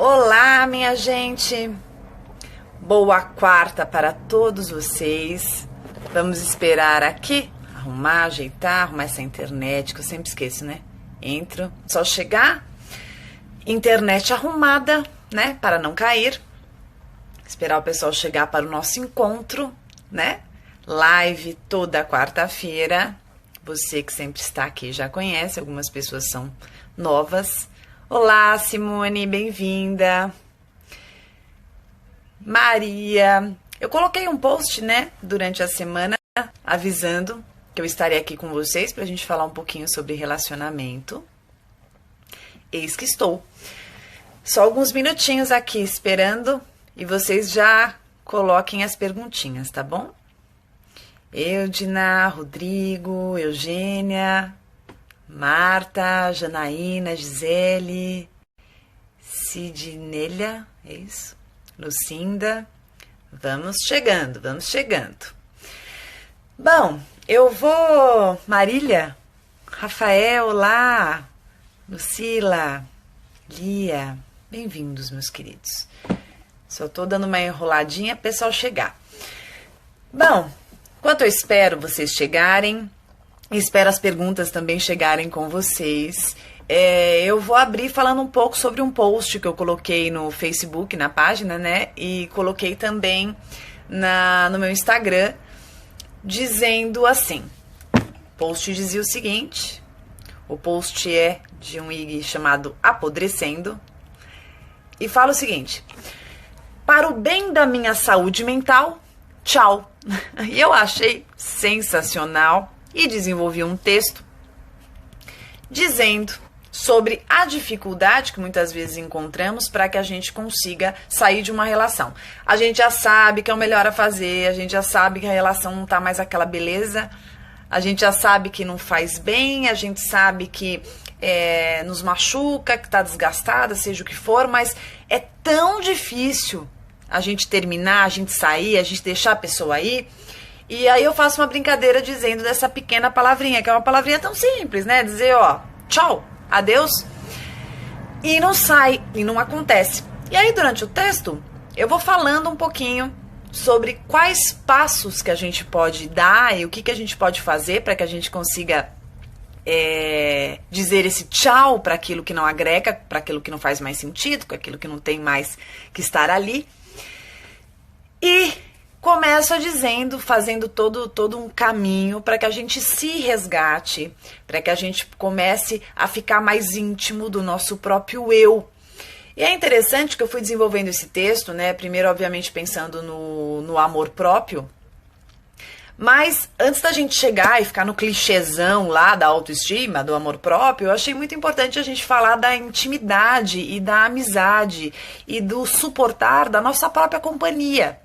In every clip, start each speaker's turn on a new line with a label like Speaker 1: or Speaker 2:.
Speaker 1: Olá, minha gente! Boa quarta para todos vocês. Vamos esperar aqui, arrumar, ajeitar, arrumar essa internet, que eu sempre esqueço, né? Entro, só chegar, internet arrumada, né? Para não cair. Esperar o pessoal chegar para o nosso encontro, né? Live toda quarta-feira. Você que sempre está aqui já conhece, algumas pessoas são novas. Olá, Simone, bem-vinda. Maria, eu coloquei um post, né, durante a semana, avisando que eu estaria aqui com vocês para a gente falar um pouquinho sobre relacionamento. Eis que estou. Só alguns minutinhos aqui esperando e vocês já coloquem as perguntinhas, tá bom? Eudina, Rodrigo, Eugênia, Marta, Janaína, Gisele, Sidnelha, é isso? Lucinda, vamos chegando. Bom, eu vou... Marília, Rafael, olá, Lucila, Lia, bem-vindos, meus queridos. Só tô dando uma enroladinha pro pessoal chegar. Bom, enquanto eu espero vocês chegarem, espero as perguntas também chegarem com vocês. Eu vou abrir falando um pouco sobre um post que eu coloquei no Facebook, na página, né? E coloquei também no meu Instagram, dizendo assim. O post dizia o seguinte, o post é de um IG chamado Apodrecendo, e fala o seguinte: para o bem da minha saúde mental, tchau. E eu achei sensacional e desenvolvi um texto dizendo sobre a dificuldade que muitas vezes encontramos para que a gente consiga sair de uma relação. A gente já sabe que é o melhor a fazer, a gente já sabe que a relação não tá mais aquela beleza, a gente já sabe que não faz bem, a gente sabe que nos machuca, que tá desgastada, seja o que for, mas é tão difícil a gente terminar, a gente sair, a gente deixar a pessoa aí. E aí eu faço uma brincadeira dizendo dessa pequena palavrinha, que é uma palavrinha tão simples, né? Dizer, ó, tchau, adeus, e não sai, e não acontece. E aí durante o texto eu vou falando um pouquinho sobre quais passos que a gente pode dar e o que a gente pode fazer para que a gente consiga dizer esse tchau para aquilo que não agrega, para aquilo que não faz mais sentido, para aquilo que não tem mais que estar ali. E começo dizendo, fazendo todo um caminho para que a gente se resgate, para que a gente comece a ficar mais íntimo do nosso próprio eu. E é interessante que eu fui desenvolvendo esse texto, né? Primeiro, obviamente, pensando no amor próprio. Mas antes da gente chegar e ficar no clichêzão lá da autoestima, do amor próprio, eu achei muito importante a gente falar da intimidade e da amizade e do suportar da nossa própria companhia.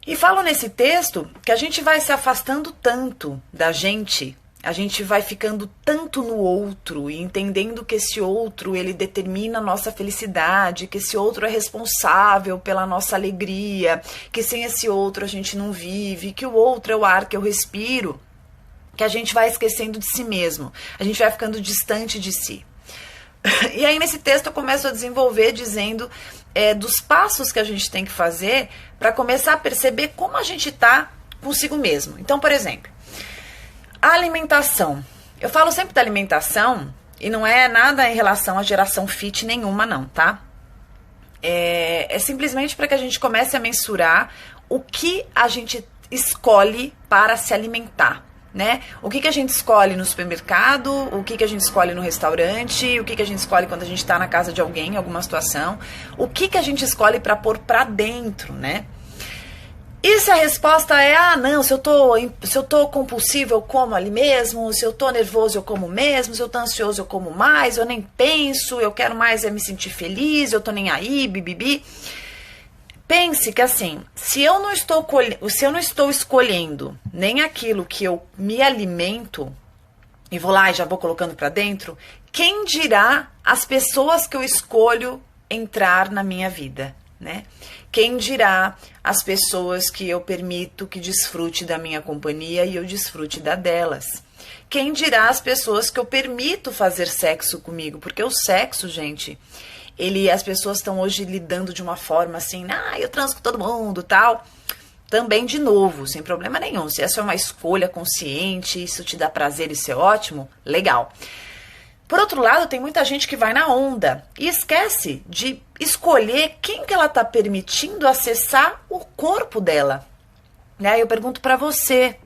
Speaker 1: E falo nesse texto que a gente vai se afastando tanto da gente, a gente vai ficando tanto no outro e entendendo que esse outro, ele determina a nossa felicidade, que esse outro é responsável pela nossa alegria, que sem esse outro a gente não vive, que o outro é o ar que eu respiro, que a gente vai esquecendo de si mesmo, a gente vai ficando distante de si. E aí nesse texto eu começo a desenvolver dizendo dos passos que a gente tem que fazer para começar a perceber como a gente está consigo mesmo. Então, por exemplo, a alimentação. Eu falo sempre da alimentação e não é nada em relação à geração fit nenhuma não, tá? É simplesmente para que a gente comece a mensurar o que a gente escolhe para se alimentar. Né? O que a gente escolhe no supermercado, o que a gente escolhe no restaurante, o que a gente escolhe quando a gente está na casa de alguém, em alguma situação, o que a gente escolhe para pôr para dentro, né? E se a resposta é, não, se eu tô compulsivo eu como ali mesmo, se eu tô nervoso eu como mesmo, se eu tô ansioso eu como mais, eu nem penso, eu quero mais me sentir feliz, eu tô nem aí, bibibi. Pense que assim, se eu não estou escolhendo nem aquilo que eu me alimento e vou lá e já vou colocando para dentro, quem dirá as pessoas que eu escolho entrar na minha vida, né? Quem dirá as pessoas que eu permito que desfrute da minha companhia e eu desfrute da delas? Quem dirá as pessoas que eu permito fazer sexo comigo? Porque o sexo, gente, As pessoas estão hoje lidando de uma forma assim, eu transo com todo mundo, tal. Também, de novo, sem problema nenhum. Se essa é uma escolha consciente, isso te dá prazer, isso é ótimo, legal. Por outro lado, tem muita gente que vai na onda e esquece de escolher quem que ela está permitindo acessar o corpo dela. Aí eu pergunto para você,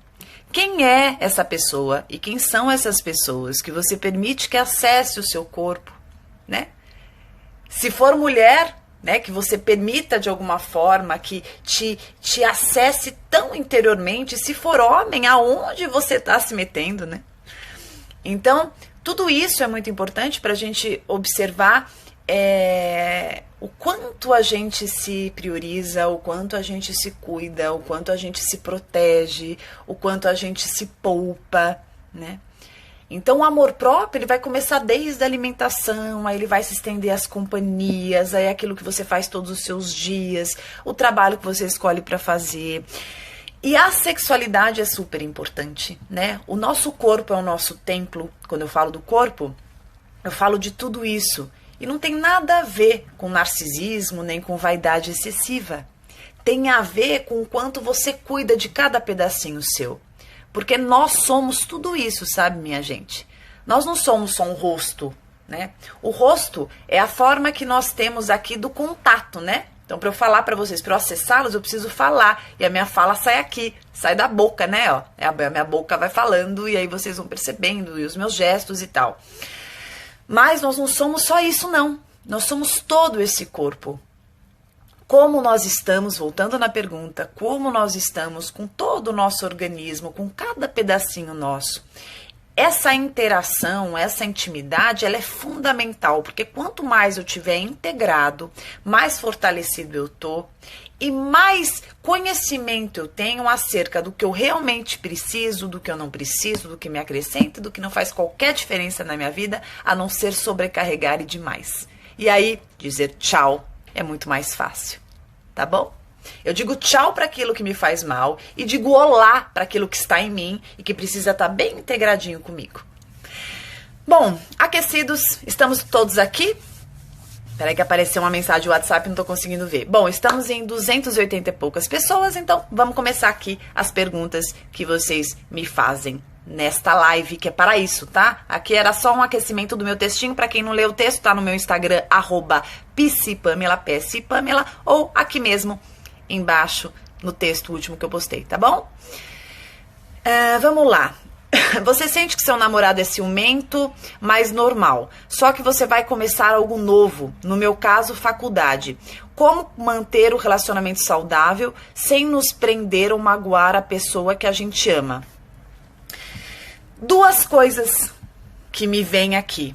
Speaker 1: quem é essa pessoa e quem são essas pessoas que você permite que acesse o seu corpo, né? Se for mulher, né, que você permita de alguma forma que te acesse tão interiormente, se for homem, aonde você está se metendo, né? Então, tudo isso é muito importante para a gente observar o quanto a gente se prioriza, o quanto a gente se cuida, o quanto a gente se protege, o quanto a gente se poupa, né? Então, o amor próprio, ele vai começar desde a alimentação, aí ele vai se estender às companhias, aí aquilo que você faz todos os seus dias, o trabalho que você escolhe para fazer. E a sexualidade é super importante, né? O nosso corpo é o nosso templo. Quando eu falo do corpo, eu falo de tudo isso. E não tem nada a ver com narcisismo, nem com vaidade excessiva. Tem a ver com o quanto você cuida de cada pedacinho seu. Porque nós somos tudo isso, sabe, minha gente? Nós não somos só um rosto, né? O rosto é a forma que nós temos aqui do contato, né? Então, para eu falar para vocês, para eu acessá-los, eu preciso falar. E a minha fala sai aqui, sai da boca, né? Ó, a minha boca vai falando e aí vocês vão percebendo, e os meus gestos e tal. Mas nós não somos só isso, não. Nós somos todo esse corpo. Como nós estamos, voltando na pergunta, como nós estamos com todo o nosso organismo, com cada pedacinho nosso. Essa interação, essa intimidade, ela é fundamental, porque quanto mais eu tiver integrado, mais fortalecido eu tô e mais conhecimento eu tenho acerca do que eu realmente preciso, do que eu não preciso, do que me acrescenta, do que não faz qualquer diferença na minha vida, a não ser sobrecarregar e demais. E aí, dizer tchau é muito mais fácil. Tá bom? Eu digo tchau para aquilo que me faz mal e digo olá para aquilo que está em mim e que precisa estar bem integradinho comigo. Bom, aquecidos, estamos todos aqui. Peraí que apareceu uma mensagem do WhatsApp, não tô conseguindo ver. Bom, estamos em 280 e poucas pessoas, então vamos começar aqui as perguntas que vocês me fazem nesta live, que é para isso, tá? Aqui era só um aquecimento do meu textinho, para quem não leu o texto, tá no meu Instagram, @psipamela, psipamela, ou aqui mesmo, embaixo, no texto último que eu postei, tá bom? Vamos lá. Você sente que seu namorado é ciumento, mas normal, só que você vai começar algo novo, no meu caso, faculdade. Como manter o relacionamento saudável sem nos prender ou magoar a pessoa que a gente ama? Duas coisas que me vêm aqui.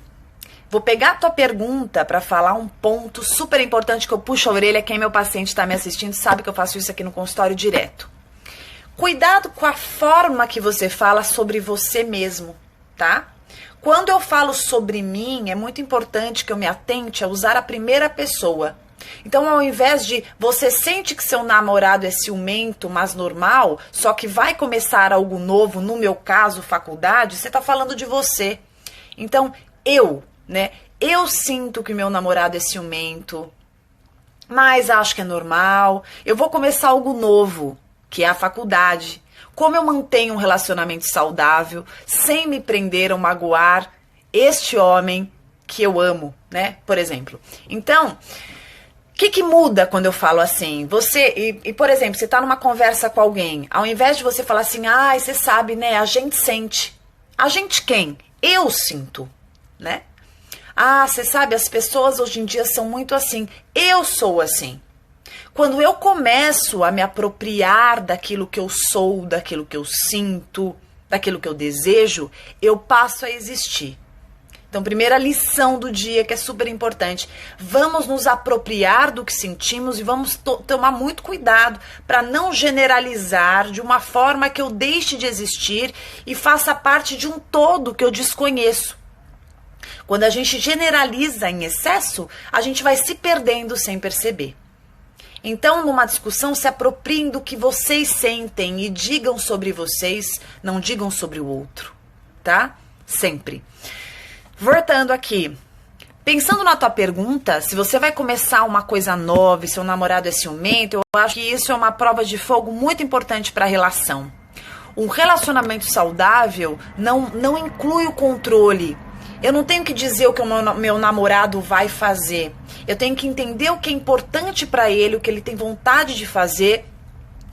Speaker 1: Vou pegar a tua pergunta para falar um ponto super importante que eu puxo a orelha. Quem é meu paciente está me assistindo sabe que eu faço isso aqui no consultório direto. Cuidado com a forma que você fala sobre você mesmo, tá? Quando eu falo sobre mim, é muito importante que eu me atente a usar a primeira pessoa. Então, ao invés de você sente que seu namorado é ciumento, mas normal, só que vai começar algo novo, no meu caso, faculdade, você tá falando de você. Então, né? Eu sinto que meu namorado é ciumento, mas acho que é normal. Eu vou começar algo novo, que é a faculdade. Como eu mantenho um relacionamento saudável, sem me prender ou magoar este homem que eu amo, né? Por exemplo. Então, o que muda quando eu falo assim? Você, por exemplo, você tá numa conversa com alguém, ao invés de você falar assim, você sabe, né? A gente sente. A gente quem? Eu sinto, né? Você sabe, as pessoas hoje em dia são muito assim. Eu sou assim. Quando eu começo a me apropriar daquilo que eu sou, daquilo que eu sinto, daquilo que eu desejo, eu passo a existir. Então, primeira lição do dia, que é super importante. Vamos nos apropriar do que sentimos e vamos tomar muito cuidado para não generalizar de uma forma que eu deixe de existir e faça parte de um todo que eu desconheço. Quando a gente generaliza em excesso, a gente vai se perdendo sem perceber. Então, numa discussão, se apropriem do que vocês sentem e digam sobre vocês, não digam sobre o outro, tá? Sempre. Voltando aqui, Pensando na tua pergunta, se você vai começar uma coisa nova e seu namorado é ciumento, eu acho que isso é uma prova de fogo muito importante para a relação. Um relacionamento saudável não inclui o controle. Eu não tenho que dizer o que o meu namorado vai fazer. Eu tenho que entender o que é importante para ele, o que ele tem vontade de fazer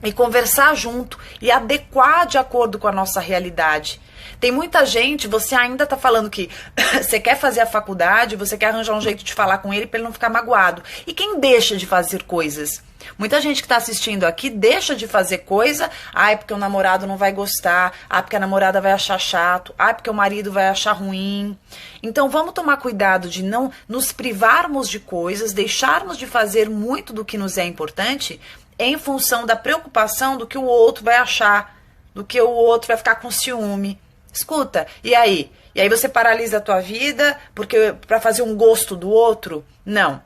Speaker 1: e conversar junto e adequar de acordo com a nossa realidade. Tem muita gente, você ainda tá falando que você quer fazer a faculdade, você quer arranjar um jeito de falar com ele para ele não ficar magoado. E quem deixa de fazer coisas? Muita gente que tá assistindo aqui deixa de fazer coisa, porque o namorado não vai gostar, porque a namorada vai achar chato, porque o marido vai achar ruim. Então vamos tomar cuidado de não nos privarmos de coisas, deixarmos de fazer muito do que nos é importante em função da preocupação do que o outro vai achar, do que o outro vai ficar com ciúme. Escuta, e aí? E aí você paralisa a tua vida para fazer um gosto do outro? Não.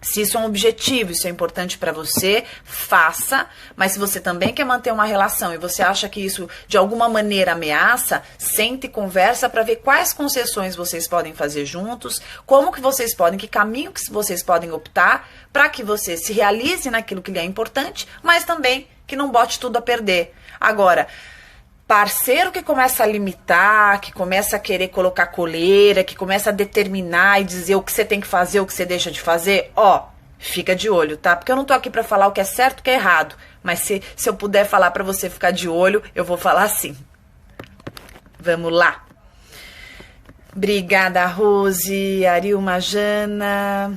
Speaker 1: Se isso é um objetivo, isso é importante para você, faça. Mas se você também quer manter uma relação e você acha que isso de alguma maneira ameaça, sente e conversa para ver quais concessões vocês podem fazer juntos, como que vocês podem, que caminho que vocês podem optar para que você se realize naquilo que lhe é importante, mas também que não bote tudo a perder. Agora, parceiro que começa a limitar, que começa a querer colocar coleira, que começa a determinar e dizer o que você tem que fazer, o que você deixa de fazer, fica de olho, tá? Porque eu não tô aqui pra falar o que é certo e o que é errado, mas se eu puder falar pra você ficar de olho, eu vou falar sim. Vamos lá. Obrigada, Rose, Arilma, Jana.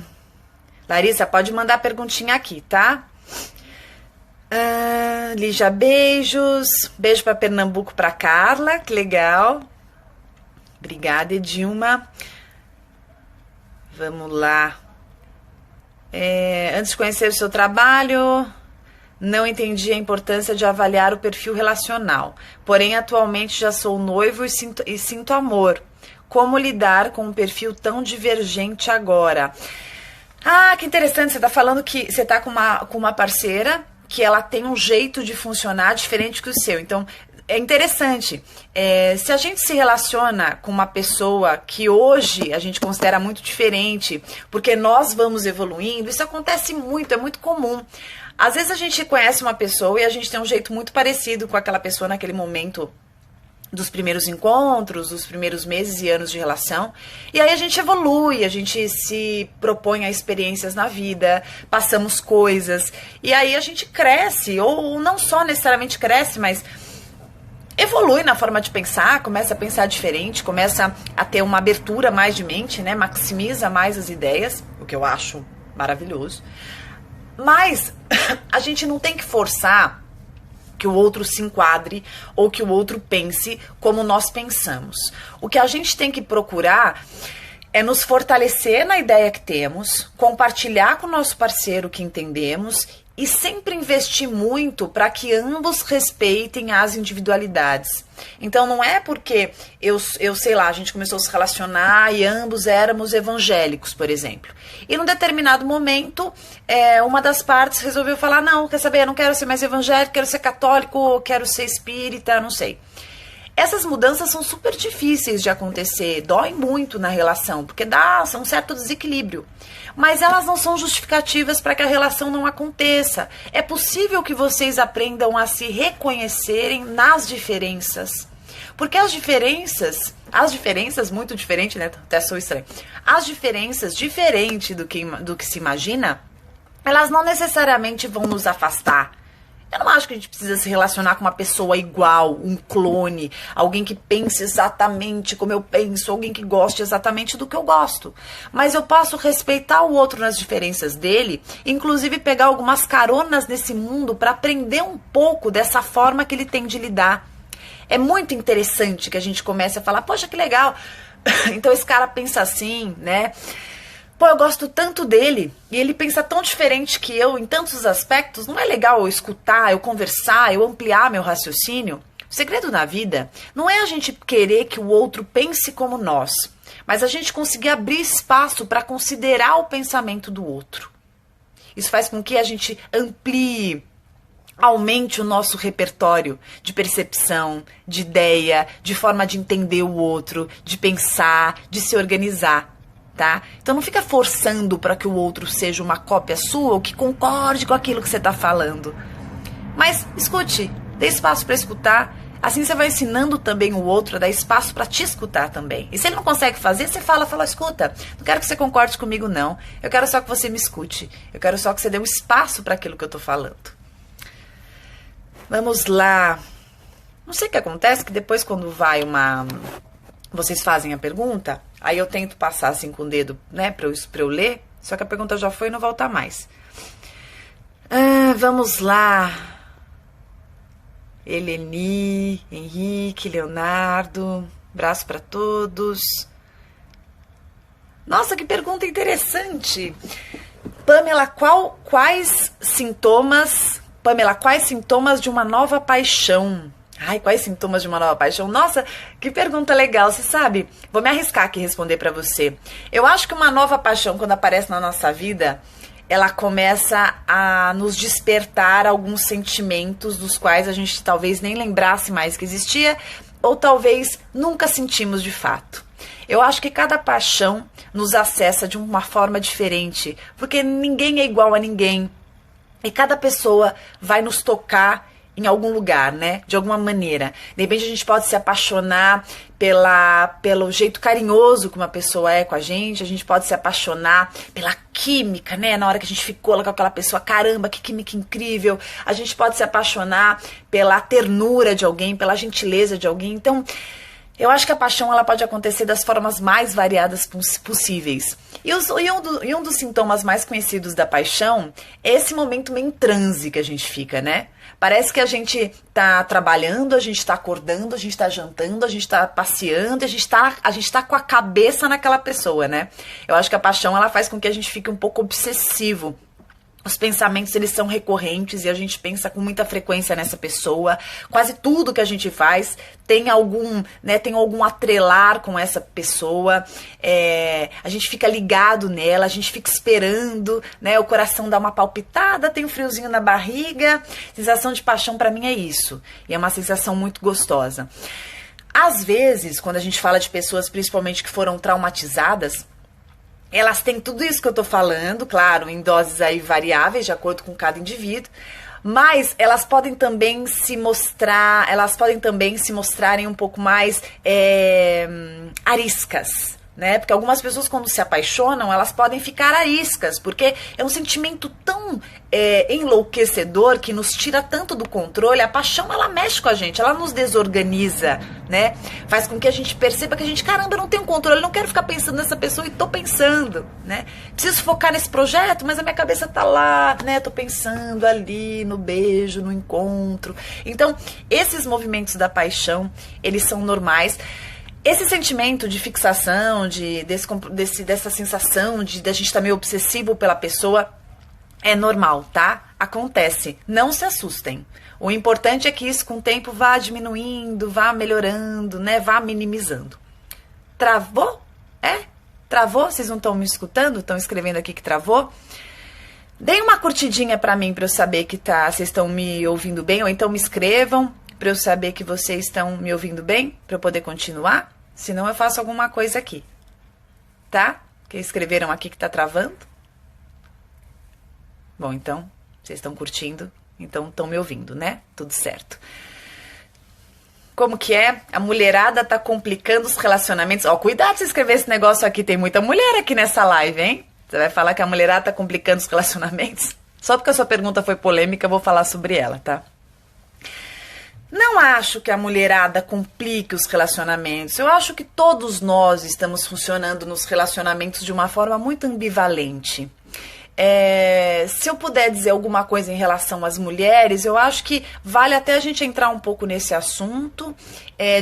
Speaker 1: Larissa, pode mandar perguntinha aqui, tá? Lígia, beijos. Beijo para Pernambuco, para Carla, que legal. Obrigada, Edilma. Vamos lá. Antes de conhecer o seu trabalho, não entendi a importância de avaliar o perfil relacional. Porém, atualmente já sou noivo e sinto amor. Como lidar com um perfil tão divergente agora? Que interessante. Você está falando que você está com uma parceira que ela tem um jeito de funcionar diferente que o seu. Então, é interessante. Se a gente se relaciona com uma pessoa que hoje a gente considera muito diferente, porque nós vamos evoluindo, isso acontece muito, é muito comum. Às vezes a gente conhece uma pessoa e a gente tem um jeito muito parecido com aquela pessoa naquele momento dos primeiros encontros, dos primeiros meses e anos de relação, e aí a gente evolui, a gente se propõe a experiências na vida, passamos coisas, e aí a gente cresce, ou não só necessariamente cresce, mas evolui na forma de pensar, começa a pensar diferente, começa a ter uma abertura mais de mente, né? Maximiza mais as ideias, o que eu acho maravilhoso, mas a gente não tem que forçar que o outro se enquadre ou que o outro pense como nós pensamos. O que a gente tem que procurar é nos fortalecer na ideia que temos, compartilhar com o nosso parceiro o que entendemos e sempre investir muito para que ambos respeitem as individualidades. Então não é porque eu sei lá, a gente começou a se relacionar e ambos éramos evangélicos, por exemplo. E num determinado momento, uma das partes resolveu falar, não, quer saber, eu não quero ser mais evangélico, quero ser católico, quero ser espírita, não sei. Essas mudanças são super difíceis de acontecer, doem muito na relação, porque dá um certo desequilíbrio. Mas elas não são justificativas para que a relação não aconteça. É possível que vocês aprendam a se reconhecerem nas diferenças. Porque as diferenças muito diferente, né? Até sou estranho. As diferenças, diferente do que se imagina, elas não necessariamente vão nos afastar. Eu não acho que a gente precisa se relacionar com uma pessoa igual, um clone, alguém que pense exatamente como eu penso, alguém que goste exatamente do que eu gosto. Mas eu posso respeitar o outro nas diferenças dele, inclusive pegar algumas caronas nesse mundo para aprender um pouco dessa forma que ele tem de lidar. É muito interessante que a gente comece a falar, poxa, que legal, então esse cara pensa assim, né? Pô, eu gosto tanto dele e ele pensa tão diferente que eu em tantos aspectos. Não é legal eu escutar, eu conversar, eu ampliar meu raciocínio? O segredo na vida não é a gente querer que o outro pense como nós, mas a gente conseguir abrir espaço para considerar o pensamento do outro. Isso faz com que a gente amplie, aumente o nosso repertório de percepção, de ideia, de forma de entender o outro, de pensar, de se organizar. tá? Então não fica forçando para que o outro seja uma cópia sua ou que concorde com aquilo que você tá falando. Mas escute, dê espaço para escutar. Assim você vai ensinando também o outro a dar espaço para te escutar também. E se ele não consegue fazer, você fala, escuta, não quero que você concorde comigo não. Eu quero só que você me escute. Eu quero só que você dê um espaço para aquilo que eu tô falando. Vamos lá. Não sei o que acontece, que depois quando vai vocês fazem a pergunta, aí eu tento passar assim com o dedo, né, pra eu ler, só que a pergunta já foi e não volta mais. Vamos lá. Eleni, Henrique, Leonardo, abraço para todos. Nossa, que pergunta interessante. Pamela, quais sintomas de uma nova paixão? Ai, quais sintomas de uma nova paixão? Nossa, que pergunta legal, você sabe? Vou me arriscar aqui responder para você. Eu acho que uma nova paixão, quando aparece na nossa vida, ela começa a nos despertar alguns sentimentos dos quais a gente talvez nem lembrasse mais que existia, ou talvez nunca sentimos de fato. Eu acho que cada paixão nos acessa de uma forma diferente, porque ninguém é igual a ninguém. E cada pessoa vai nos tocar em algum lugar, né? De alguma maneira. De repente a gente pode se apaixonar pelo jeito carinhoso que uma pessoa é com a gente pode se apaixonar pela química, né? Na hora que a gente ficou lá com aquela pessoa, caramba, que química incrível. A gente pode se apaixonar pela ternura de alguém, pela gentileza de alguém. Então, eu acho que a paixão ela pode acontecer das formas mais variadas possíveis. E um dos sintomas mais conhecidos da paixão é esse momento meio em transe que a gente fica, né? Parece que a gente tá trabalhando, a gente tá acordando, a gente tá jantando, a gente tá passeando, a gente tá com a cabeça naquela pessoa, né? Eu acho que a paixão ela faz com que a gente fique um pouco obsessivo. Os pensamentos, eles são recorrentes e a gente pensa com muita frequência nessa pessoa. Quase tudo que a gente faz tem algum atrelar com essa pessoa. A gente fica ligado nela, a gente fica esperando, né? O coração dá uma palpitada, tem um friozinho na barriga. Sensação de paixão pra mim é isso. E é uma sensação muito gostosa. Às vezes, quando a gente fala de pessoas, principalmente que foram traumatizadas, elas têm tudo isso que eu tô falando, claro, em doses aí variáveis, de acordo com cada indivíduo, mas elas podem também se mostrarem um pouco mais ariscas, né? Porque algumas pessoas, quando se apaixonam, elas podem ficar ariscas, porque é um sentimento tão enlouquecedor que nos tira tanto do controle. A paixão, ela mexe com a gente, ela nos desorganiza, né? Faz com que a gente perceba que a gente, caramba, eu não tenho controle, eu não quero ficar pensando nessa pessoa e tô pensando, né? Preciso focar nesse projeto, mas a minha cabeça tá lá, né? Tô pensando ali no beijo, no encontro. Então, esses movimentos da paixão, eles são normais. Esse sentimento de fixação, dessa sensação de a gente estar meio obsessivo pela pessoa, é normal, tá? Acontece. Não se assustem. O importante é que isso com o tempo vá diminuindo, vá melhorando, né? Vá minimizando. Travou? Travou? Vocês não estão me escutando? Estão escrevendo aqui que travou? Deem uma curtidinha pra mim, pra eu saber que vocês estão me ouvindo bem, ou então me escrevam pra eu saber que vocês estão me ouvindo bem, pra eu poder continuar. Senão eu faço alguma coisa aqui. Tá? Que escreveram aqui que tá travando. Bom, então, vocês estão curtindo, então estão me ouvindo, né? Tudo certo. Como que é? A mulherada tá complicando os relacionamentos. Ó, cuidado se escrever esse negócio aqui, tem muita mulher aqui nessa live, hein? Você vai falar que a mulherada tá complicando os relacionamentos? Só porque a sua pergunta foi polêmica, eu vou falar sobre ela, tá? Não acho que a mulherada complique os relacionamentos. Eu acho que todos nós estamos funcionando nos relacionamentos de uma forma muito ambivalente. Se eu puder dizer alguma coisa em relação às mulheres, eu acho que vale até a gente entrar um pouco nesse assunto.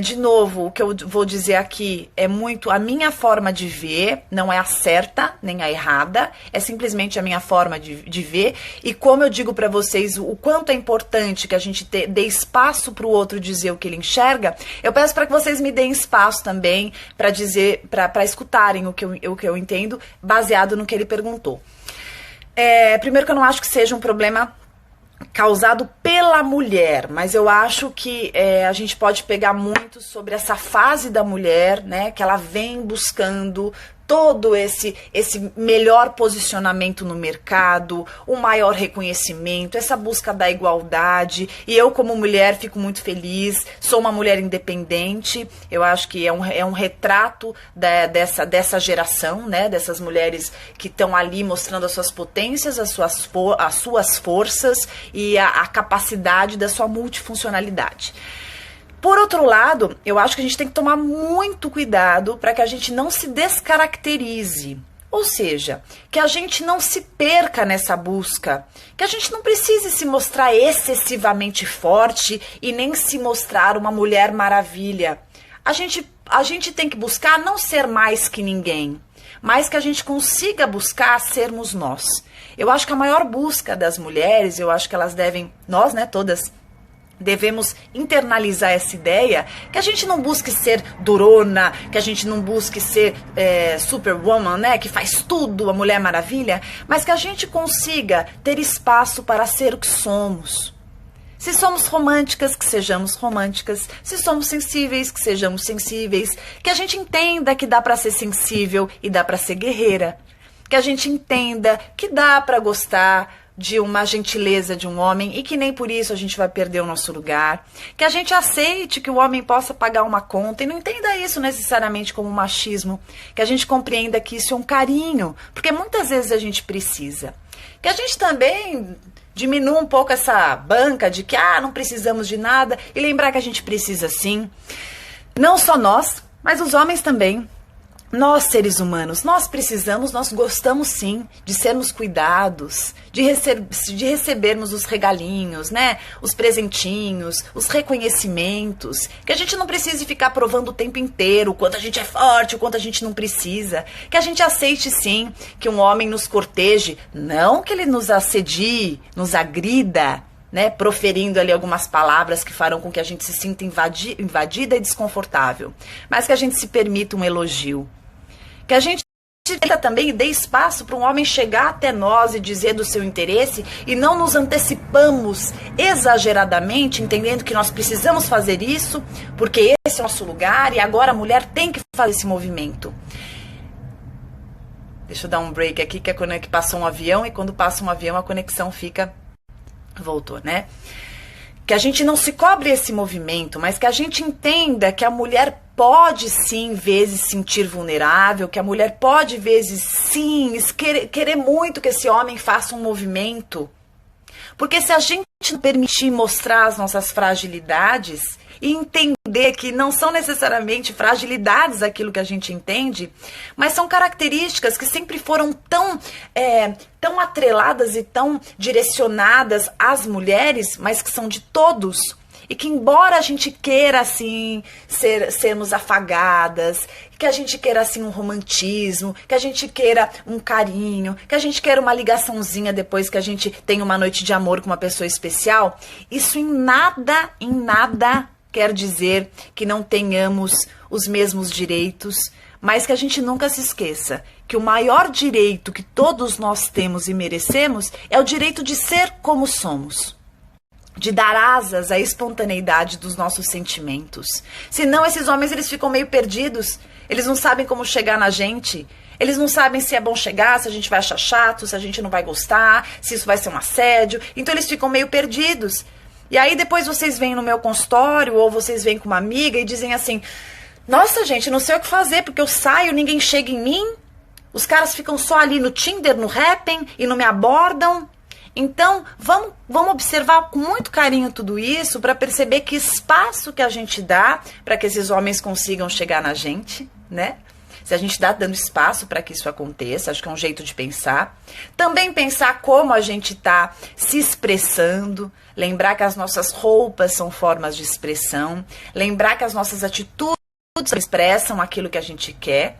Speaker 1: De novo, o que eu vou dizer aqui é muito a minha forma de ver, não é a certa nem a errada, é simplesmente a minha forma de ver. E como eu digo para vocês o quanto é importante que a gente dê espaço para o outro dizer o que ele enxerga, eu peço para que vocês me deem espaço também para dizer, para escutarem o que eu entendo, baseado no que ele perguntou. Primeiro que eu não acho que seja um problema causado pela mulher, mas eu acho que a gente pode pegar muito sobre essa fase da mulher, né, que ela vem buscando todo esse melhor posicionamento no mercado, o maior reconhecimento, essa busca da igualdade. E eu, como mulher, fico muito feliz, sou uma mulher independente, eu acho que é um retrato dessa geração, né, dessas mulheres que estão ali mostrando as suas potências, as suas forças e a capacidade da sua multifuncionalidade. Por outro lado, eu acho que a gente tem que tomar muito cuidado para que a gente não se descaracterize. Ou seja, que a gente não se perca nessa busca, que a gente não precise se mostrar excessivamente forte e nem se mostrar uma mulher maravilha. A gente tem que buscar não ser mais que ninguém, mas que a gente consiga buscar sermos nós. Eu acho que a maior busca das mulheres, eu acho que elas devem, nós, né, todas, devemos internalizar essa ideia que a gente não busque ser durona, que a gente não busque ser superwoman, né, que faz tudo, a Mulher Maravilha, mas que a gente consiga ter espaço para ser o que somos. Se somos românticas, que sejamos românticas. Se somos sensíveis, que sejamos sensíveis. Que a gente entenda que dá para ser sensível e dá para ser guerreira. Que a gente entenda que dá para gostar de uma gentileza de um homem e que nem por isso a gente vai perder o nosso lugar. Que a gente aceite que o homem possa pagar uma conta e não entenda isso necessariamente como machismo. Que a gente compreenda que isso é um carinho, porque muitas vezes a gente precisa. Que a gente também diminua um pouco essa banca de que não precisamos de nada e lembrar que a gente precisa sim. Não só nós, mas os homens também. Nós, seres humanos, nós precisamos, nós gostamos sim de sermos cuidados, de recebermos os regalinhos, né? Os presentinhos, os reconhecimentos, que a gente não precise ficar provando o tempo inteiro o quanto a gente é forte, o quanto a gente não precisa, que a gente aceite sim que um homem nos corteje, não que ele nos assedie, nos agrida, né, proferindo ali algumas palavras que farão com que a gente se sinta invadida e desconfortável, mas que a gente se permita um elogio. Que a gente também dê espaço para um homem chegar até nós e dizer do seu interesse e não nos antecipamos exageradamente, entendendo que nós precisamos fazer isso, porque esse é o nosso lugar e agora a mulher tem que fazer esse movimento. Deixa eu dar um break aqui, que é que passa um avião e quando passa um avião a conexão fica... Voltou, né? Que a gente não se cobre esse movimento, mas que a gente entenda que a mulher pode sim, vezes, sentir vulnerável, que a mulher pode, vezes, sim, querer muito que esse homem faça um movimento. Porque se a gente não permitir mostrar as nossas fragilidades e entender que não são necessariamente fragilidades aquilo que a gente entende, mas são características que sempre foram tão atreladas e tão direcionadas às mulheres, mas que são de todos. E que embora a gente queira, assim, sermos afagadas, que a gente queira, assim, um romantismo, que a gente queira um carinho, que a gente queira uma ligaçãozinha depois que a gente tem uma noite de amor com uma pessoa especial, isso em nada quer dizer que não tenhamos os mesmos direitos, mas que a gente nunca se esqueça que o maior direito que todos nós temos e merecemos é o direito de ser como somos. De dar asas à espontaneidade dos nossos sentimentos. Senão esses homens eles ficam meio perdidos, eles não sabem como chegar na gente, eles não sabem se é bom chegar, se a gente vai achar chato, se a gente não vai gostar, se isso vai ser um assédio, então eles ficam meio perdidos. E aí depois vocês vêm no meu consultório ou vocês vêm com uma amiga e dizem assim, nossa gente, não sei o que fazer porque eu saio, ninguém chega em mim, os caras ficam só ali no Tinder, no Happn e não me abordam. Então, vamos observar com muito carinho tudo isso para perceber que espaço que a gente dá para que esses homens consigam chegar na gente, né? Se a gente está dando espaço para que isso aconteça, acho que é um jeito de pensar. Também pensar como a gente está se expressando, lembrar que as nossas roupas são formas de expressão, lembrar que as nossas atitudes expressam aquilo que a gente quer.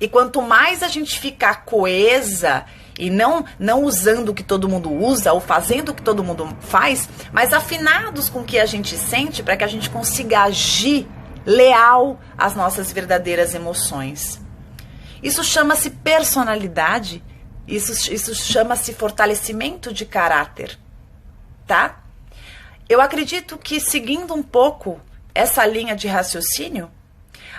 Speaker 1: E quanto mais a gente ficar coesa e não usando o que todo mundo usa ou fazendo o que todo mundo faz, mas afinados com o que a gente sente para que a gente consiga agir leal às nossas verdadeiras emoções. Isso chama-se personalidade, isso chama-se fortalecimento de caráter, tá? Eu acredito que seguindo um pouco essa linha de raciocínio,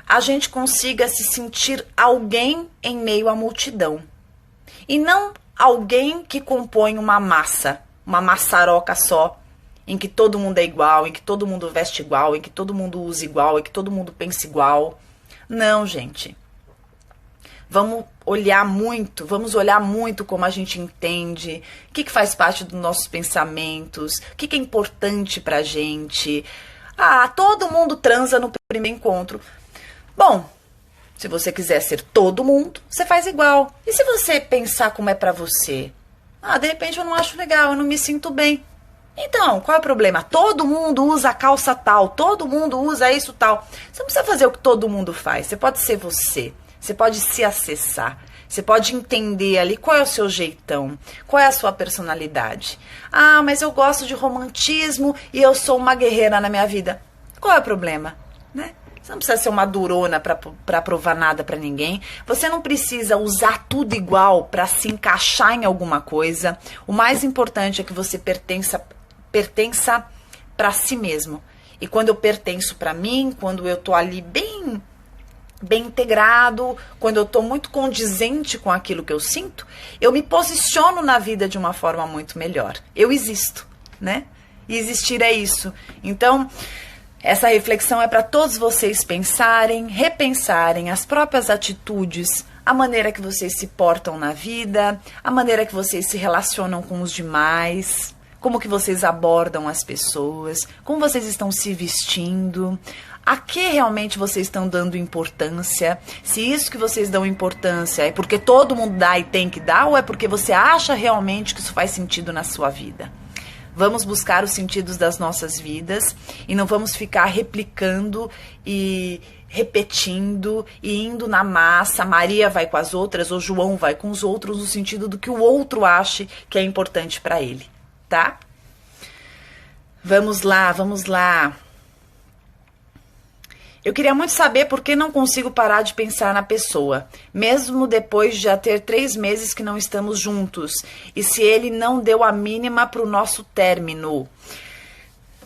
Speaker 1: a gente consiga se sentir alguém em meio à multidão. E não alguém que compõe uma massa, uma maçaroca só, em que todo mundo é igual, em que todo mundo veste igual, em que todo mundo usa igual, em que todo mundo pensa igual. Não, gente. Vamos olhar muito como a gente entende, o que faz parte dos nossos pensamentos, o que é importante pra gente. Ah, todo mundo transa no primeiro encontro. Bom, se você quiser ser todo mundo, você faz igual. E se você pensar como é pra você? Ah, de repente eu não acho legal, eu não me sinto bem. Então, qual é o problema? Todo mundo usa a calça tal, todo mundo usa isso tal. Você não precisa fazer o que todo mundo faz, você pode ser você. Você pode se acessar, você pode entender ali qual é o seu jeitão, qual é a sua personalidade. Ah, mas eu gosto de romantismo e eu sou uma guerreira na minha vida. Qual é o problema? Né? Você não precisa ser uma durona para provar nada para ninguém. Você não precisa usar tudo igual para se encaixar em alguma coisa. O mais importante é que você pertença para si mesmo. E quando eu pertenço para mim, quando eu tô ali bem integrado, quando eu estou muito condizente com aquilo que eu sinto, eu me posiciono na vida de uma forma muito melhor. Eu existo, né? E existir é isso. Então, essa reflexão é para todos vocês pensarem, repensarem as próprias atitudes, a maneira que vocês se portam na vida, a maneira que vocês se relacionam com os demais, como que vocês abordam as pessoas, como vocês estão se vestindo, a que realmente vocês estão dando importância, se isso que vocês dão importância é porque todo mundo dá e tem que dar, ou é porque você acha realmente que isso faz sentido na sua vida. Vamos buscar os sentidos das nossas vidas e não vamos ficar replicando e repetindo e indo na massa, Maria vai com as outras ou João vai com os outros, no sentido do que o outro ache que é importante para ele, tá? Vamos lá, vamos lá. Eu queria muito saber por que não consigo parar de pensar na pessoa, mesmo depois de já ter 3 meses que não estamos juntos, e se ele não deu a mínima para o nosso término.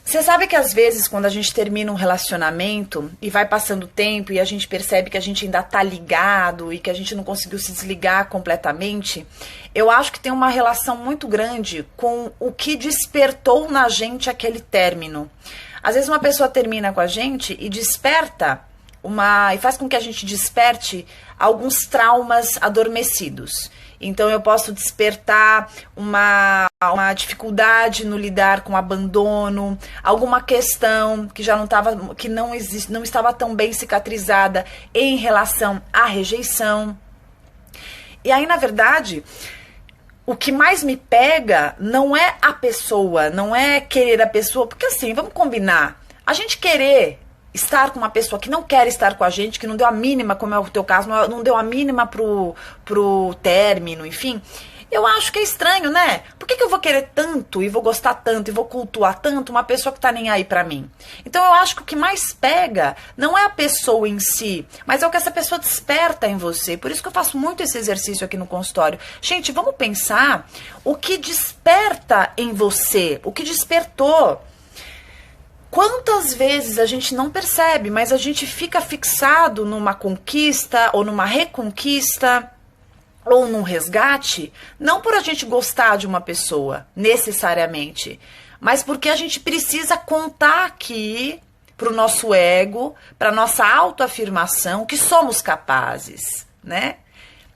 Speaker 1: Você sabe que às vezes quando a gente termina um relacionamento e vai passando o tempo e a gente percebe que a gente ainda tá ligado e que a gente não conseguiu se desligar completamente, eu acho que tem uma relação muito grande com o que despertou na gente aquele término. Às vezes uma pessoa termina com a gente e desperta e faz com que a gente desperte alguns traumas adormecidos. Então eu posso despertar uma dificuldade no lidar com o abandono, alguma questão que já não estava tão bem cicatrizada em relação à rejeição. E aí, na verdade, o que mais me pega não é a pessoa, não é querer a pessoa, porque assim, vamos combinar, a gente querer estar com uma pessoa que não quer estar com a gente, que não deu a mínima, como é o teu caso, não deu a mínima pro término, enfim, eu acho que é estranho, né? Por que eu vou querer tanto e vou gostar tanto e vou cultuar tanto uma pessoa que tá nem aí pra mim? Então eu acho que o que mais pega não é a pessoa em si, mas é o que essa pessoa desperta em você. Por isso que eu faço muito esse exercício aqui no consultório. Gente, vamos pensar o que desperta em você, o que despertou. Quantas vezes a gente não percebe, mas a gente fica fixado numa conquista ou numa reconquista ou num resgate, não por a gente gostar de uma pessoa, necessariamente, mas porque a gente precisa contar aqui pro nosso ego, pra nossa autoafirmação, que somos capazes, né?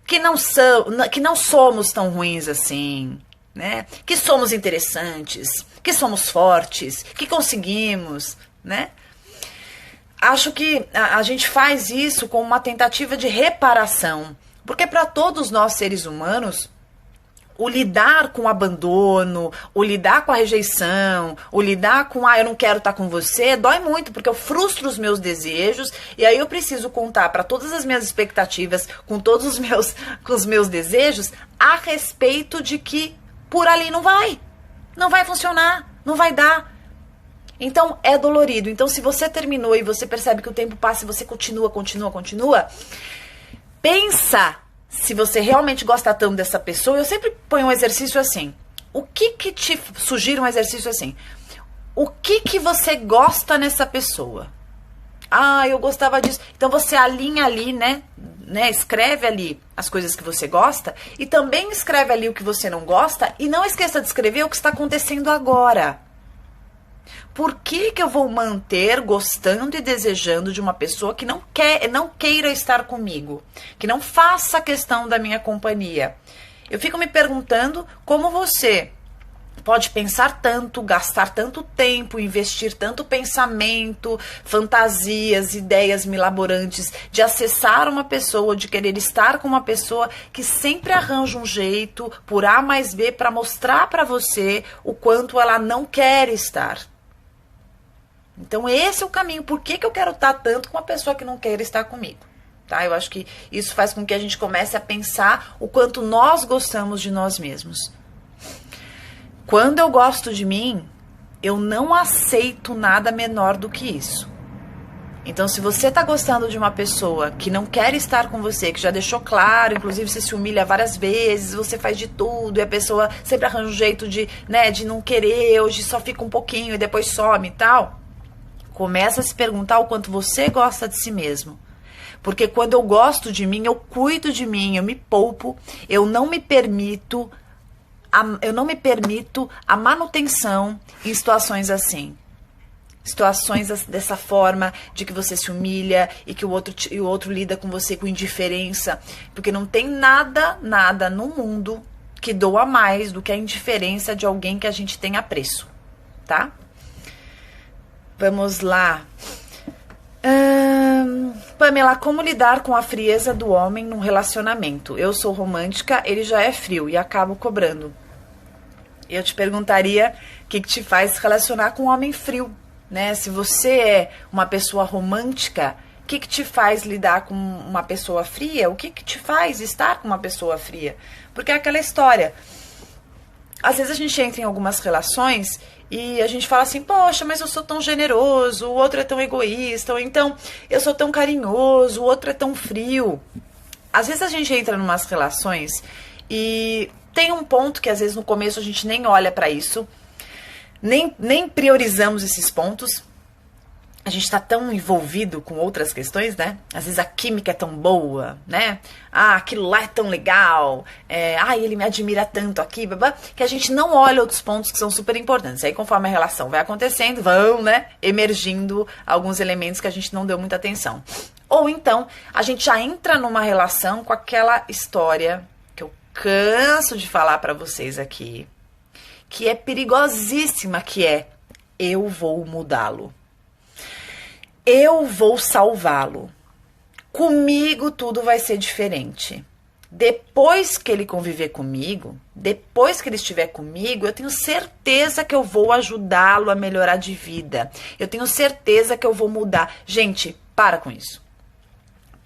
Speaker 1: Que não somos tão ruins assim, né? Que somos interessantes, que somos fortes, que conseguimos, né? Acho que a gente faz isso com uma tentativa de reparação, porque para todos nós seres humanos, o lidar com o abandono, o lidar com a rejeição, o lidar com, eu não quero estar com você, dói muito, porque eu frustro os meus desejos, e aí eu preciso contar para todas as minhas expectativas, com todos os meus desejos, a respeito de que por ali não vai funcionar, não vai dar. Então é dolorido. Então se você terminou e você percebe que o tempo passa e você continua, pensa se você realmente gosta tanto dessa pessoa. Eu sempre ponho um exercício assim. Sugiro um exercício assim. O que você gosta nessa pessoa? Ah, eu gostava disso. Então você alinha ali, né? Escreve ali as coisas que você gosta e também escreve ali o que você não gosta e não esqueça de escrever o que está acontecendo agora. Por que eu vou manter gostando e desejando de uma pessoa que não queira estar comigo, que não faça questão da minha companhia? Eu fico me perguntando como você pode pensar tanto, gastar tanto tempo, investir tanto pensamento, fantasias, ideias milaborantes de acessar uma pessoa, de querer estar com uma pessoa que sempre arranja um jeito, por A mais B, para mostrar para você o quanto ela não quer estar. Então esse é o caminho. Por que eu quero estar tanto com uma pessoa que não quer estar comigo? Tá? Eu acho que isso faz com que a gente comece a pensar o quanto nós gostamos de nós mesmos. Quando eu gosto de mim, eu não aceito nada menor do que isso. Então, se você está gostando de uma pessoa que não quer estar com você, que já deixou claro, inclusive você se humilha várias vezes, você faz de tudo, e a pessoa sempre arranja um jeito de não querer, hoje só fica um pouquinho e depois some e tal, começa a se perguntar o quanto você gosta de si mesmo. Porque quando eu gosto de mim, eu cuido de mim, eu me poupo, eu não me permito a manutenção em situações assim. Situações dessa forma, de que você se humilha e que o outro lida com você com indiferença. Porque não tem nada no mundo que doa mais do que a indiferença de alguém que a gente tem apreço. Tá? Vamos lá. Pamela, como lidar com a frieza do homem num relacionamento? Eu sou romântica, ele já é frio e acabo cobrando. Eu te perguntaria o que te faz se relacionar com um homem frio, né? Se você é uma pessoa romântica, o que te faz lidar com uma pessoa fria? O que te faz estar com uma pessoa fria? Porque é aquela história. Às vezes a gente entra em algumas relações e a gente fala assim, poxa, mas eu sou tão generoso, o outro é tão egoísta, ou então eu sou tão carinhoso, o outro é tão frio. Às vezes a gente entra em umas relações e tem um ponto que às vezes no começo a gente nem olha para isso, nem priorizamos esses pontos. A gente tá tão envolvido com outras questões, né? Às vezes a química é tão boa, né? Ah, aquilo lá é tão legal. Ele me admira tanto aqui, babá, que a gente não olha outros pontos que são super importantes. Aí conforme a relação vai acontecendo, vão, né? Emergindo alguns elementos que a gente não deu muita atenção. Ou então, a gente já entra numa relação com aquela história que eu canso de falar pra vocês aqui, que é perigosíssima, que é eu vou mudá-lo. Eu vou salvá-lo. Comigo tudo vai ser diferente. Depois que ele conviver comigo, depois que ele estiver comigo, eu tenho certeza que eu vou ajudá-lo a melhorar de vida. Eu tenho certeza que eu vou mudar. Gente, para com isso.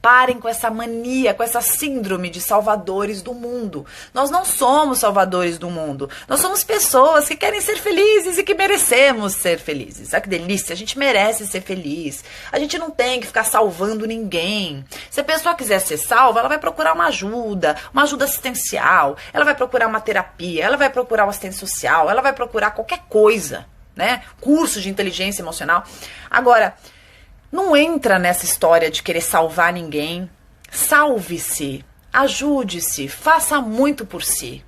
Speaker 1: Parem com essa mania, com essa síndrome de salvadores do mundo. Nós não somos salvadores do mundo. Nós somos pessoas que querem ser felizes e que merecemos ser felizes. Ah, que delícia, a gente merece ser feliz. A gente não tem que ficar salvando ninguém. Se a pessoa quiser ser salva, ela vai procurar uma ajuda assistencial, ela vai procurar uma terapia, ela vai procurar um assistente social, ela vai procurar qualquer coisa, né? Curso de inteligência emocional. Agora, não entra nessa história de querer salvar ninguém. Salve-se, ajude-se, faça muito por si.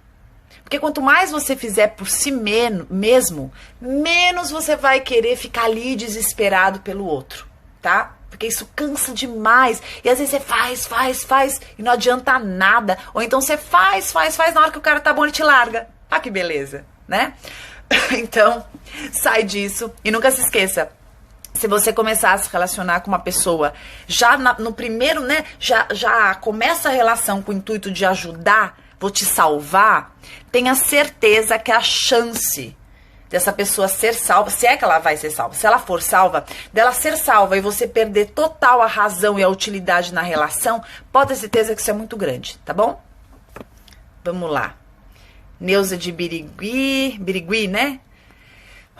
Speaker 1: Porque quanto mais você fizer por si mesmo, menos você vai querer ficar ali desesperado pelo outro, tá? Porque isso cansa demais. E às vezes você faz e não adianta nada. Ou então você faz, na hora que o cara tá bom ele te larga. Ah, que beleza, né? Então, sai disso e nunca se esqueça. Se você começar a se relacionar com uma pessoa, já no primeiro, né, já começa a relação com o intuito de ajudar, vou te salvar, tenha certeza que a chance dessa pessoa ser salva, se é que ela vai ser salva, se ela for salva, dela ser salva e você perder total a razão e a utilidade na relação, pode ter certeza que isso é muito grande, tá bom? Vamos lá. Neuza de Birigui, né?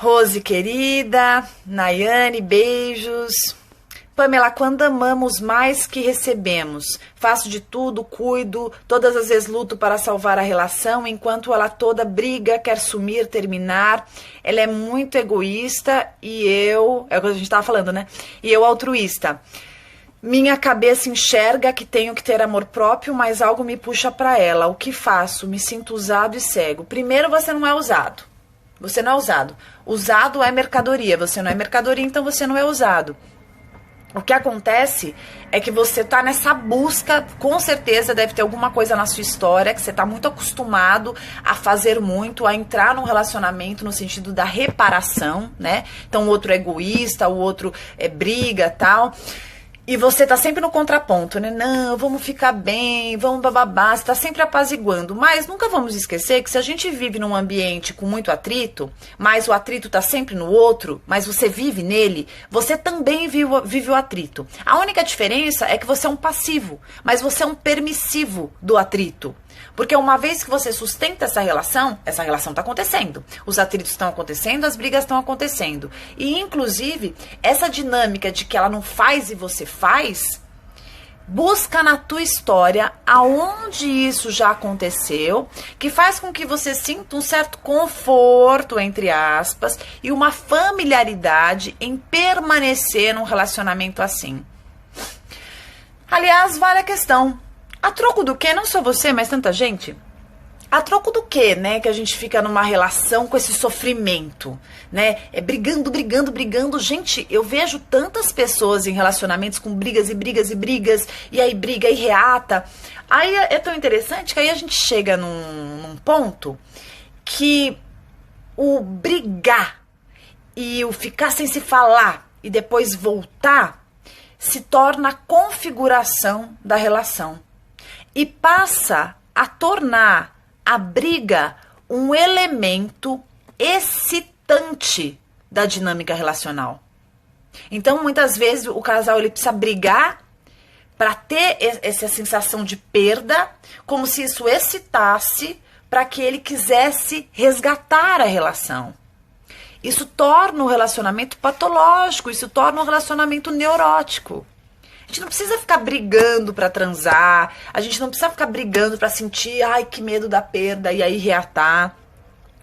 Speaker 1: Rose, querida, Nayane, beijos. Pamela, quando amamos mais que recebemos, faço de tudo, cuido, todas as vezes luto para salvar a relação, enquanto ela toda briga, quer sumir, terminar. Ela é muito egoísta e eu... É o que a gente estava falando, né? E eu altruísta. Minha cabeça enxerga que tenho que ter amor próprio, mas algo me puxa para ela. O que faço? Me sinto usado e cego. Primeiro, você não é usado. Você não é usado. Usado é mercadoria. Você não é mercadoria, então você não é usado. O que acontece é que você tá nessa busca, com certeza deve ter alguma coisa na sua história que você tá muito acostumado a fazer muito, a entrar num relacionamento no sentido da reparação, né? Então o outro é egoísta, o outro briga, tal. E você tá sempre no contraponto, né? Não, vamos ficar bem, vamos bababá, você tá sempre apaziguando. Mas nunca vamos esquecer que se a gente vive num ambiente com muito atrito, mas o atrito tá sempre no outro, mas você vive nele, você também vive o atrito. A única diferença é que você é um passivo, mas você é um permissivo do atrito. Porque uma vez que você sustenta essa relação está acontecendo. Os atritos estão acontecendo, as brigas estão acontecendo. E, inclusive, essa dinâmica de que ela não faz e você faz, busca na tua história aonde isso já aconteceu, que faz com que você sinta um certo conforto, entre aspas, e uma familiaridade em permanecer num relacionamento assim. Aliás, vale a questão. A troco do quê? Não só você, mas tanta gente. A troco do quê, né? Que a gente fica numa relação com esse sofrimento, né? Brigando. Gente, eu vejo tantas pessoas em relacionamentos com brigas, e aí briga e reata. Aí é tão interessante que aí a gente chega num ponto que o brigar e o ficar sem se falar e depois voltar se torna a configuração da relação. E passa a tornar a briga um elemento excitante da dinâmica relacional. Então, muitas vezes, o casal ele precisa brigar para ter essa sensação de perda, como se isso excitasse para que ele quisesse resgatar a relação. Isso torna o relacionamento patológico, isso torna o relacionamento neurótico. A gente não precisa ficar brigando para transar, a gente não precisa ficar brigando para sentir, ai, que medo da perda, e aí reatar.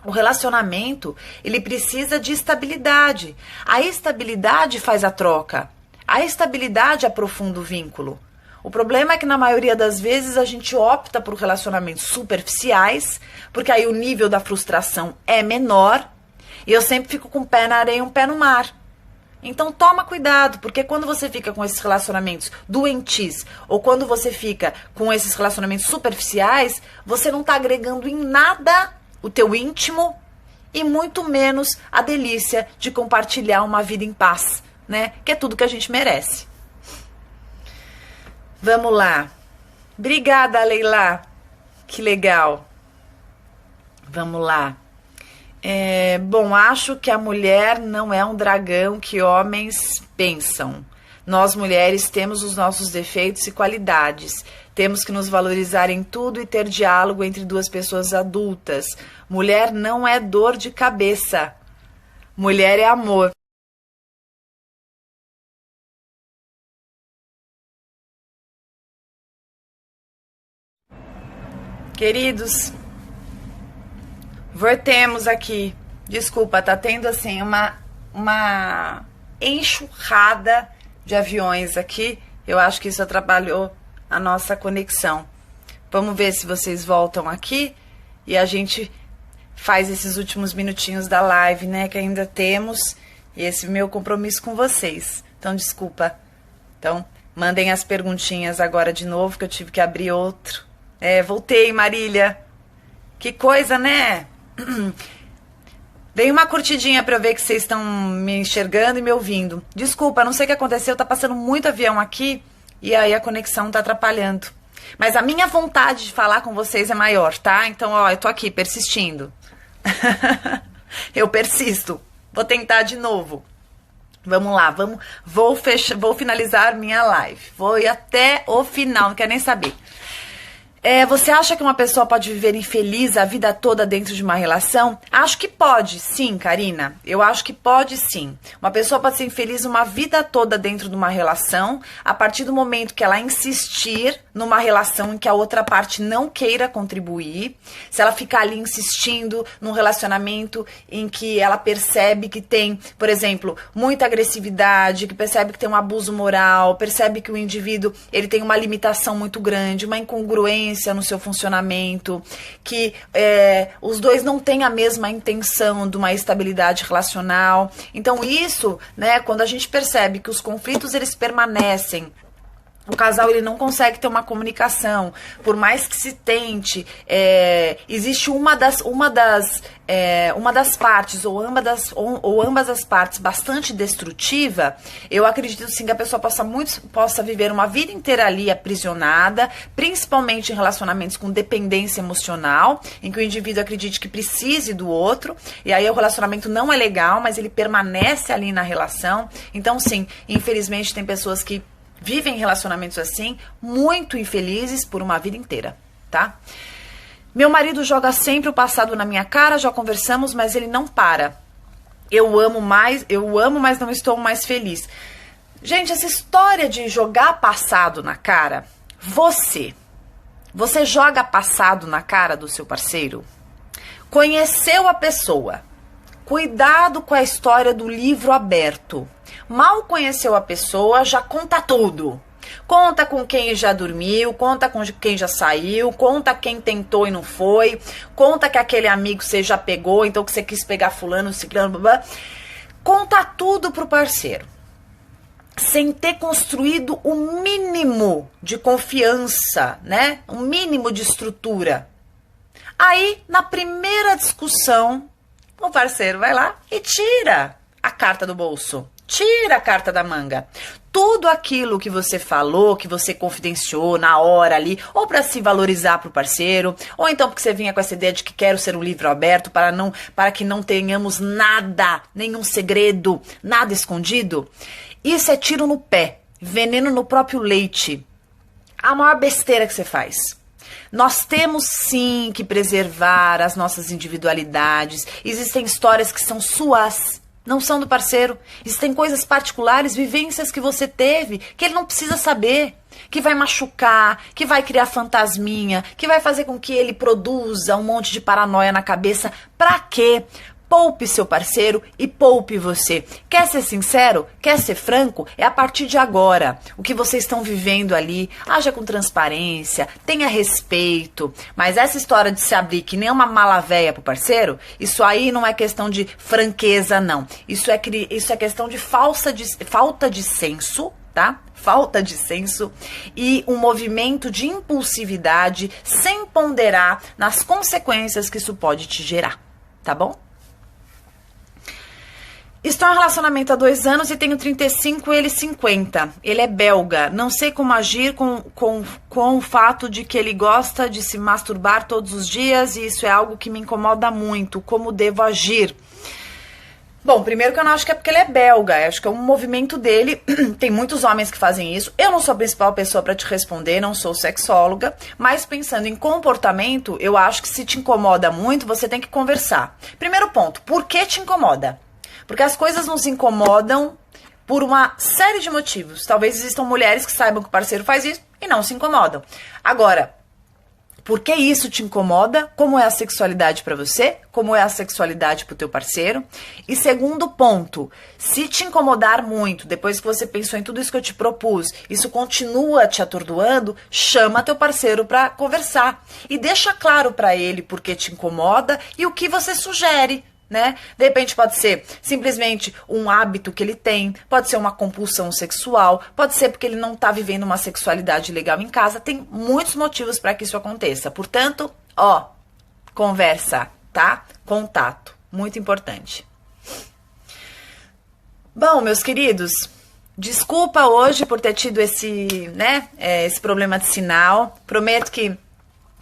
Speaker 1: O relacionamento, ele precisa de estabilidade. A estabilidade faz a troca. A estabilidade aprofunda o vínculo. O problema é que na maioria das vezes a gente opta por relacionamentos superficiais, porque aí o nível da frustração é menor, e eu sempre fico com um pé na areia e um pé no mar. Então toma cuidado, porque quando você fica com esses relacionamentos doentis, ou quando você fica com esses relacionamentos superficiais, você não está agregando em nada o teu íntimo e muito menos a delícia de compartilhar uma vida em paz, né? Que é tudo que a gente merece. Vamos lá. Obrigada, Leila. Que legal. Vamos lá. Bom, acho que a mulher não é um dragão que homens pensam. Nós, mulheres, temos os nossos defeitos e qualidades. Temos que nos valorizar em tudo e ter diálogo entre duas pessoas adultas. Mulher não é dor de cabeça. Mulher é amor. Queridos, voltemos aqui. Desculpa, tá tendo assim uma enxurrada de aviões aqui. Eu acho que isso atrapalhou a nossa conexão. Vamos ver se vocês voltam aqui e a gente faz esses últimos minutinhos da live, né? Que ainda temos. E esse meu compromisso com vocês. Então, desculpa. Então, mandem as perguntinhas agora de novo, que eu tive que abrir outro. Voltei, Marília. Que coisa, né? Dei uma curtidinha pra eu ver que vocês estão me enxergando e me ouvindo. Desculpa, não sei o que aconteceu, tá passando muito avião aqui e aí a conexão tá atrapalhando. Mas a minha vontade de falar com vocês é maior, tá? Então, ó, eu tô aqui persistindo. Eu persisto. Vou tentar de novo. Vamos lá, vou finalizar minha live. Vou ir até o final, não quero nem saber. Você acha que uma pessoa pode viver infeliz a vida toda dentro de uma relação? Acho que pode, sim, Karina. Eu acho que pode, sim. Uma pessoa pode ser infeliz uma vida toda dentro de uma relação, a partir do momento que ela insistir numa relação em que a outra parte não queira contribuir. Se ela ficar ali insistindo num relacionamento em que ela percebe que tem, por exemplo, muita agressividade, que percebe que tem um abuso moral, percebe que o indivíduo ele tem uma limitação muito grande, uma incongruência no seu funcionamento, que os dois não têm a mesma intenção de uma estabilidade relacional. Então isso, né, quando a gente percebe que os conflitos eles permanecem, o casal ele não consegue ter uma comunicação, por mais que se tente, existe uma das partes ou ambas as partes bastante destrutiva. Eu acredito sim que a pessoa possa viver uma vida inteira ali aprisionada, principalmente em relacionamentos com dependência emocional, em que o indivíduo acredite que precise do outro, e aí o relacionamento não é legal, mas ele permanece ali na relação. Então sim, infelizmente tem pessoas que vivem relacionamentos assim, muito infelizes por uma vida inteira, tá? Meu marido joga sempre o passado na minha cara, já conversamos, mas ele não para. Eu amo, mas não estou mais feliz. Gente, essa história de jogar passado na cara, você joga passado na cara do seu parceiro? Conheceu a pessoa? Cuidado com a história do livro aberto. Mal conheceu a pessoa, já conta tudo. Conta com quem já dormiu, conta com quem já saiu, conta quem tentou e não foi, conta que aquele amigo você já pegou, então que você quis pegar fulano, ciclano, blá, blá. Conta tudo pro parceiro. Sem ter construído o mínimo de confiança, né? Um mínimo de estrutura. Aí, na primeira discussão, o parceiro vai lá e tira a carta do bolso. Tira a carta da manga. Tudo aquilo que você falou, que você confidenciou na hora ali, ou para se valorizar pro parceiro, ou então porque você vinha com essa ideia de que quero ser um livro aberto para que não tenhamos nada, nenhum segredo, nada escondido. Isso é tiro no pé, veneno no próprio leite. A maior besteira que você faz. Nós temos sim que preservar as nossas individualidades. Existem histórias que são suas, não são do parceiro. Existem coisas particulares, vivências que você teve, que ele não precisa saber, que vai machucar, que vai criar fantasminha, que vai fazer com que ele produza um monte de paranoia na cabeça. Pra quê? Poupe seu parceiro e poupe você. Quer ser sincero? Quer ser franco? É a partir de agora. O que vocês estão vivendo ali, haja com transparência, tenha respeito. Mas essa história de se abrir que nem uma mala véia pro parceiro, isso aí não é questão de franqueza, não. Isso é questão de falta de senso, tá? Falta de senso e um movimento de impulsividade sem ponderar nas consequências que isso pode te gerar, tá bom? Estou em um relacionamento há 2 anos e tenho 35 e ele 50. Ele é belga. Não sei como agir com o fato de que ele gosta de se masturbar todos os dias e isso é algo que me incomoda muito. Como devo agir? Bom, primeiro que eu não acho que é porque ele é belga. Eu acho que é um movimento dele. Tem muitos homens que fazem isso. Eu não sou a principal pessoa para te responder, não sou sexóloga. Mas pensando em comportamento, eu acho que se te incomoda muito, você tem que conversar. Primeiro ponto, por que te incomoda? Porque as coisas nos incomodam por uma série de motivos. Talvez existam mulheres que saibam que o parceiro faz isso e não se incomodam. Agora, por que isso te incomoda? Como é a sexualidade para você? Como é a sexualidade para o teu parceiro? E segundo ponto, se te incomodar muito, depois que você pensou em tudo isso que eu te propus, isso continua te atordoando, chama teu parceiro para conversar. E deixa claro para ele por que te incomoda e o que você sugere. Né? De repente pode ser simplesmente um hábito que ele tem, pode ser uma compulsão sexual, pode ser porque ele não está vivendo uma sexualidade legal em casa, tem muitos motivos para que isso aconteça. Portanto, conversa, tá? Contato, muito importante. Bom, meus queridos, desculpa hoje por ter tido esse problema de sinal. Prometo que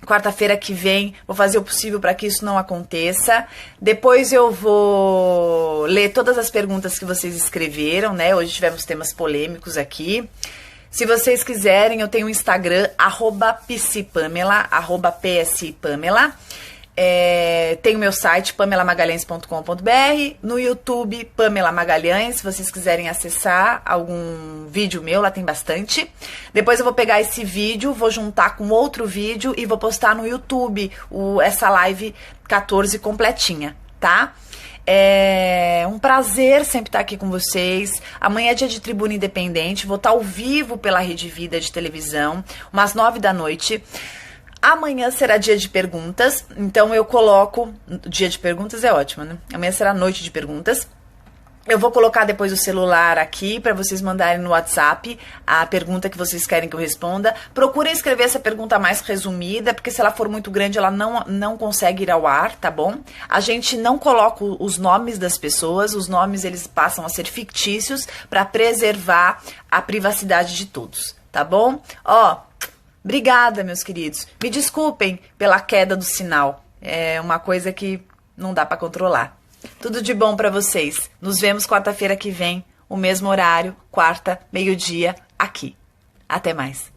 Speaker 1: quarta-feira que vem vou fazer o possível para que isso não aconteça. Depois eu vou ler todas as perguntas que vocês escreveram, né? Hoje tivemos temas polêmicos aqui. Se vocês quiserem, eu tenho o Instagram, @psipamela, @psipamela. Tem o meu site, pamelamagalhães.com.br. No YouTube, Pamela Magalhães. Se vocês quiserem acessar algum vídeo meu, lá tem bastante. Depois eu vou pegar esse vídeo, vou juntar com outro vídeo e vou postar no YouTube essa live 14 completinha, tá? É um prazer sempre estar aqui com vocês. Amanhã é dia de Tribuna Independente. Vou estar ao vivo pela Rede Vida de televisão, umas 9 da noite. Amanhã será dia de perguntas, então eu coloco... Dia de perguntas é ótimo, né? Amanhã será noite de perguntas. Eu vou colocar depois o celular aqui para vocês mandarem no WhatsApp a pergunta que vocês querem que eu responda. Procurem escrever essa pergunta mais resumida, porque se ela for muito grande, ela não consegue ir ao ar, tá bom? A gente não coloca os nomes das pessoas, os nomes eles passam a ser fictícios para preservar a privacidade de todos, tá bom? Ó... Obrigada, meus queridos. Me desculpem pela queda do sinal. É uma coisa que não dá para controlar. Tudo de bom para vocês. Nos vemos quarta-feira que vem, o mesmo horário, quarta, meio-dia, aqui. Até mais.